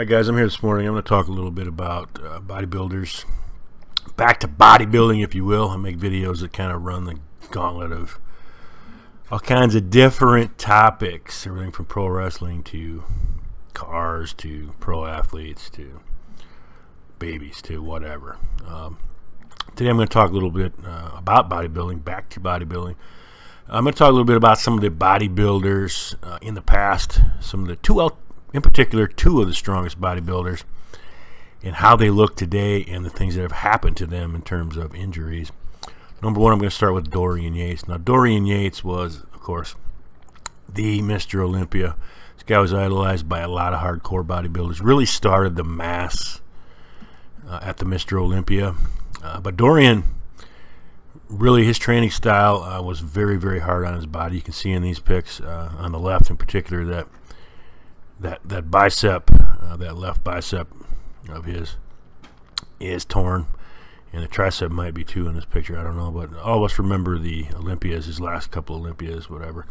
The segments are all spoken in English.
Hi guys, I'm here this morning. I'm going to talk a little bit about bodybuilders. Back to bodybuilding, if you will. I make videos that kind of run the gauntlet of all kinds of different topics. Everything from pro wrestling to cars to pro athletes to babies to whatever. Today I'm going to talk a little bit about bodybuilding, back to bodybuilding. I'm going to talk a little bit about some of the bodybuilders in the past, some of the in particular, two of the strongest bodybuilders, and how they look today and the things that have happened to them in terms of injuries. Number one, I'm going to start with Dorian Yates. Now, Dorian Yates was, of course, the Mr. Olympia. This guy was idolized by a lot of hardcore bodybuilders. Really started the mass at the Mr. Olympia. But Dorian, really, his training style was very, very hard on his body. You can see in these pics, on the left in particular, that bicep, that left bicep of his is torn, and the tricep might be too in this picture. I don't know, but all of us remember the Olympias, his last couple Olympias, whatever.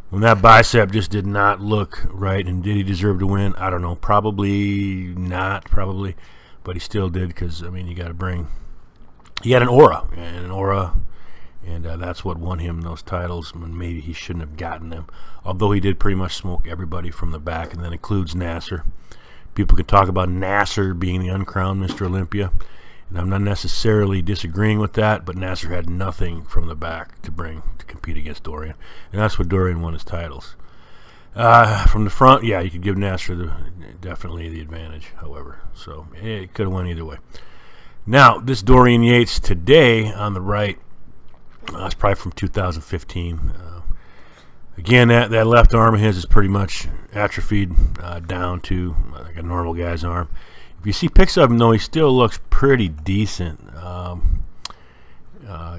When that bicep just did not look right, and did he deserve to win? I don't know. Probably not, probably, but he still did, because I mean, he had an aura, and that's what won him those titles. And maybe he shouldn't have gotten them, although he did pretty much smoke everybody from the back, and that includes Nasser. People can talk about Nasser being the uncrowned Mr. Olympia, and I'm not necessarily disagreeing with that, but Nasser had nothing from the back to bring to compete against Dorian, and that's what Dorian won his titles. From the front, yeah, you could give Nasser definitely the advantage, however, so it could have went either way. Now, this Dorian Yates today on the right, it's probably from 2015. Again, that left arm of his is pretty much atrophied down to like a normal guy's arm. If you see pics of him, though, he still looks pretty decent.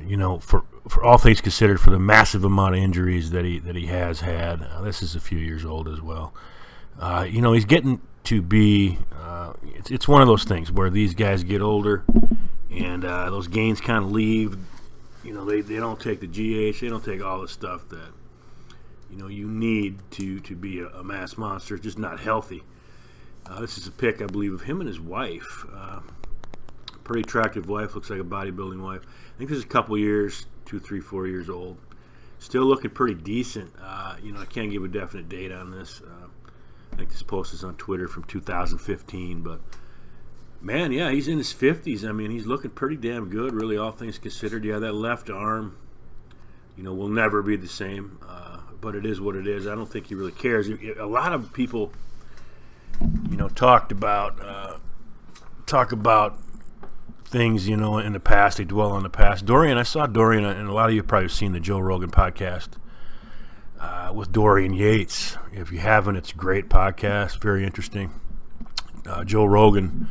You know, for all things considered, for the massive amount of injuries that he has had. This is a few years old as well. You know, he's getting to be. It's one of those things where these guys get older, and those gains kind of leave. You know, they don't take the GH, they don't take all the stuff that, you know, you need to be a mass monster. It's just not healthy. This is a pic, I believe, of him and his wife. Pretty attractive wife, looks like a bodybuilding wife. I think this is a couple years, 2, 3, 4 years old. Still looking pretty decent. You know, I can't give a definite date on this. I think this post is on Twitter from 2015, but man, yeah, he's in his 50s. I mean, he's looking pretty damn good, really, all things considered. Yeah, that left arm, you know, will never be the same, but it is what it is. I don't think he really cares. A lot of people, you know, talk about things, you know, in the past. They dwell on the past. Dorian, I saw Dorian, and a lot of you have probably seen the Joe Rogan podcast with Dorian Yates. If you haven't, it's a great podcast, very interesting. Joe Rogan,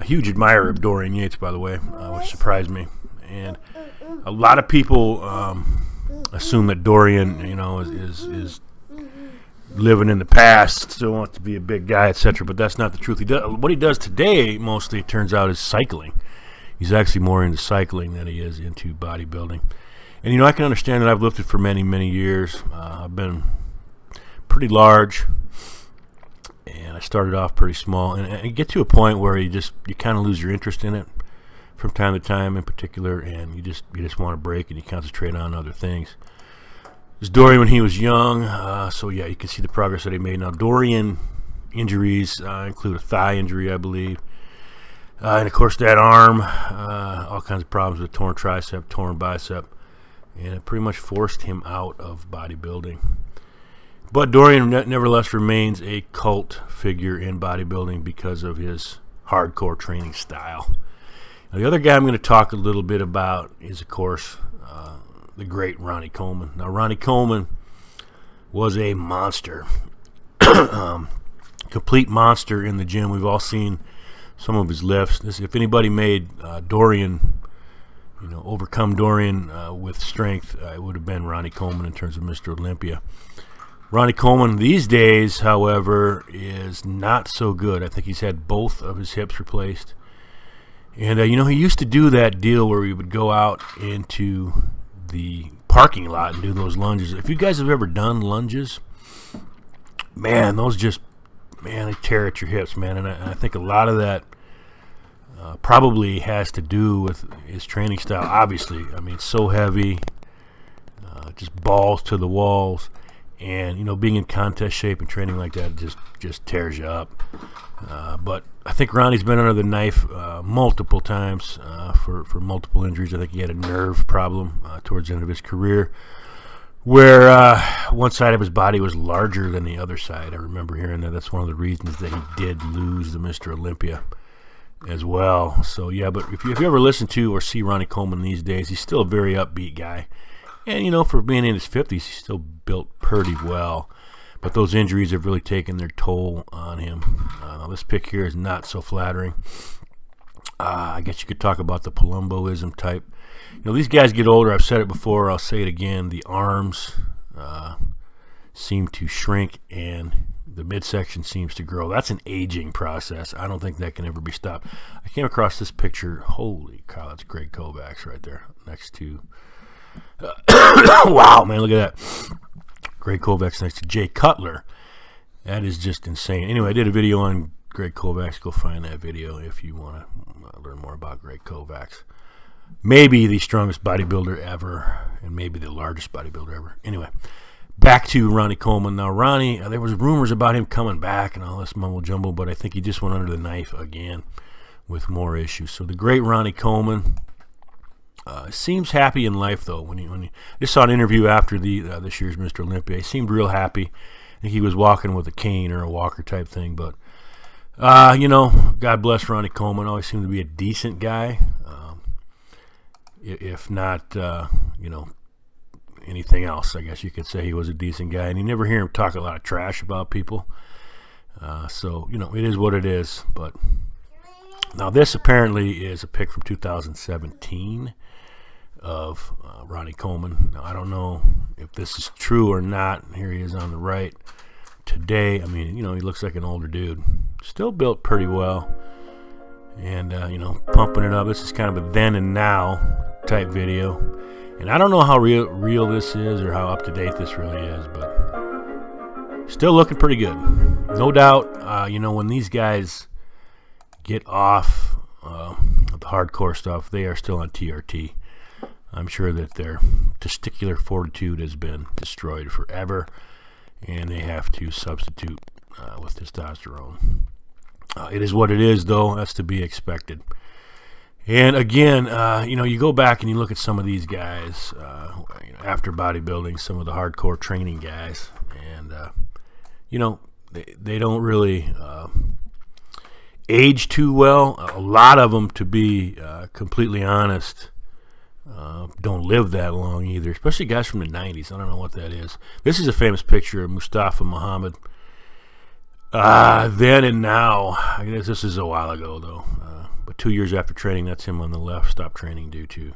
a huge admirer of Dorian Yates, by the way, which surprised me. And a lot of people assume that Dorian, you know, is living in the past, still wants to be a big guy, etc. But that's not the truth. What he does today, mostly, it turns out, is cycling. He's actually more into cycling than he is into bodybuilding. And, you know, I can understand that. I've lifted for many, many years. I've been pretty large. And I started off pretty small, and you get to a point where you kind of lose your interest in it from time to time, in particular, and you just want to break and you concentrate on other things. This Dorian when he was young, so yeah, you can see the progress that he made. Now, Dorian injuries include a thigh injury, I believe, and of course that arm, all kinds of problems with torn tricep, torn bicep, and it pretty much forced him out of bodybuilding. But Dorian nevertheless remains a cult figure in bodybuilding because of his hardcore training style. Now, the other guy I'm going to talk a little bit about is, of course, the great Ronnie Coleman. Now, Ronnie Coleman was a monster, complete monster in the gym. We've all seen some of his lifts. If anybody made Dorian, you know, overcome Dorian with strength, it would have been Ronnie Coleman in terms of Mr. Olympia. Ronnie Coleman these days, however, is not so good. I think he's had both of his hips replaced. And, you know, he used to do that deal where he would go out into the parking lot and do those lunges. If you guys have ever done lunges, man, those just man, they tear at your hips, man. And I think a lot of that probably has to do with his training style. Obviously, I mean, so heavy, just balls to the walls, and you know, being in contest shape and training like that just tears you up. But I think Ronnie's been under the knife multiple times for multiple injuries. I think he had a nerve problem towards the end of his career, where one side of his body was larger than the other side. I remember hearing that. That's one of the reasons that he did lose the Mr. Olympia as well. So yeah, but if you ever listen to or see Ronnie Coleman these days, he's still a very upbeat guy. And you know, for being in his 50s, he's still built pretty well. But those injuries have really taken their toll on him. This pic here is not so flattering. I guess you could talk about the Palumboism type. You know, these guys get older. I've said it before. I'll say it again. The arms seem to shrink, and the midsection seems to grow. That's an aging process. I don't think that can ever be stopped. I came across this picture. Holy cow, that's Greg Kovacs right there next to... wow, man, look at that. Greg Kovacs next to Jay Cutler. That is just insane. Anyway, I did a video on Greg Kovacs. Go find that video if you want to learn more about Greg Kovacs. Maybe the strongest bodybuilder ever, and maybe the largest bodybuilder ever. Anyway, back to Ronnie Coleman. Now, Ronnie, there was rumors about him coming back and all this mumble jumble, but I think he just went under the knife again with more issues. So the great Ronnie Coleman seems happy in life, though. When you just saw an interview after this year's Mr. Olympia, he seemed real happy. I think he was walking with a cane or a walker type thing, but you know, God bless Ronnie Coleman. Always seemed to be a decent guy, if not you know, anything else. I guess you could say he was a decent guy, and you never hear him talk a lot of trash about people. So you know, it is what it is. But now this apparently is a pic from 2017 of Ronnie Coleman. Now, I don't know if this is true or not. Here he is on the right today. I mean, you know, he looks like an older dude. Still built pretty well. And, you know, pumping it up. This is kind of a then and now type video. And I don't know how real this is or how up-to-date this really is, but still looking pretty good. No doubt, you know, when these guys get off the hardcore stuff, they are still on TRT. I'm sure that their testicular fortitude has been destroyed forever, and they have to substitute with testosterone. It is what it is, though. That's to be expected. And again, you know, you go back and you look at some of these guys after bodybuilding, some of the hardcore training guys, and you know, they don't really age too well. A lot of them, to be completely honest, don't live that long either, especially guys from the 90s. I don't know what that is. This is a famous picture of Mustafa Muhammad. Then and now, I guess this is a while ago, though. But 2 years after training, that's him on the left, stopped training due to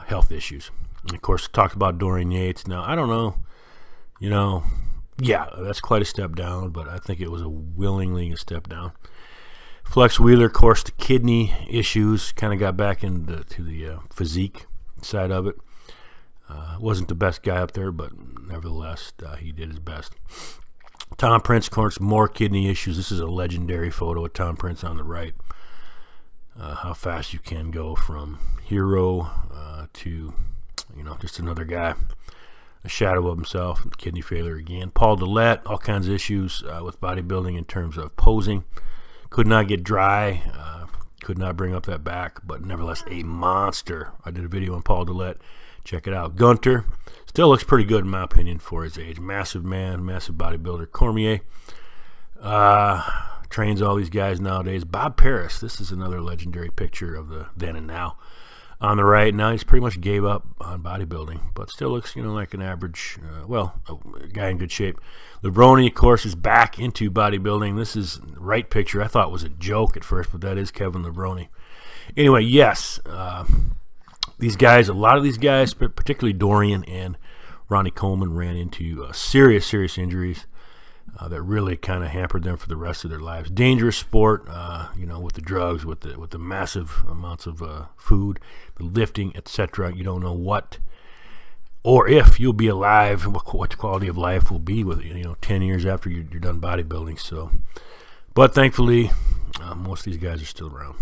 health issues. And of course, talked about Dorian Yates. Now, I don't know, you know, yeah, that's quite a step down, but I think it was willingly a step down. Flex Wheeler, of course, the kidney issues, kind of got back into the physique side of it. Wasn't the best guy up there, but nevertheless, he did his best. Tom Prince, of course, more kidney issues. This is a legendary photo of Tom Prince on the right. How fast you can go from hero to, you know, just another guy, a shadow of himself, kidney failure again. Paul Dillette, all kinds of issues with bodybuilding in terms of posing. Could not get dry, could not bring up that back, but nevertheless a monster. I did a video on Paul Dillette. Check it out. Gunter still looks pretty good in my opinion for his age. Massive man, massive bodybuilder. Cormier trains all these guys nowadays. Bob Paris, this is another legendary picture of the then and now. On the right, now he's pretty much gave up on bodybuilding, but still looks, you know, like an average, well, a guy in good shape. Levrone, of course, is back into bodybuilding. This is the right picture. I thought it was a joke at first, but that is Kevin Levrone. Anyway, yes, these guys, a lot of these guys, particularly Dorian and Ronnie Coleman, ran into serious injuries that really kind of hampered them for the rest of their lives. Dangerous sport, you know, with the drugs, with the massive amounts of food, the lifting, etc. You don't know what or if you'll be alive, what the quality of life will be with 10 years after you're done bodybuilding. So, but thankfully, most of these guys are still around.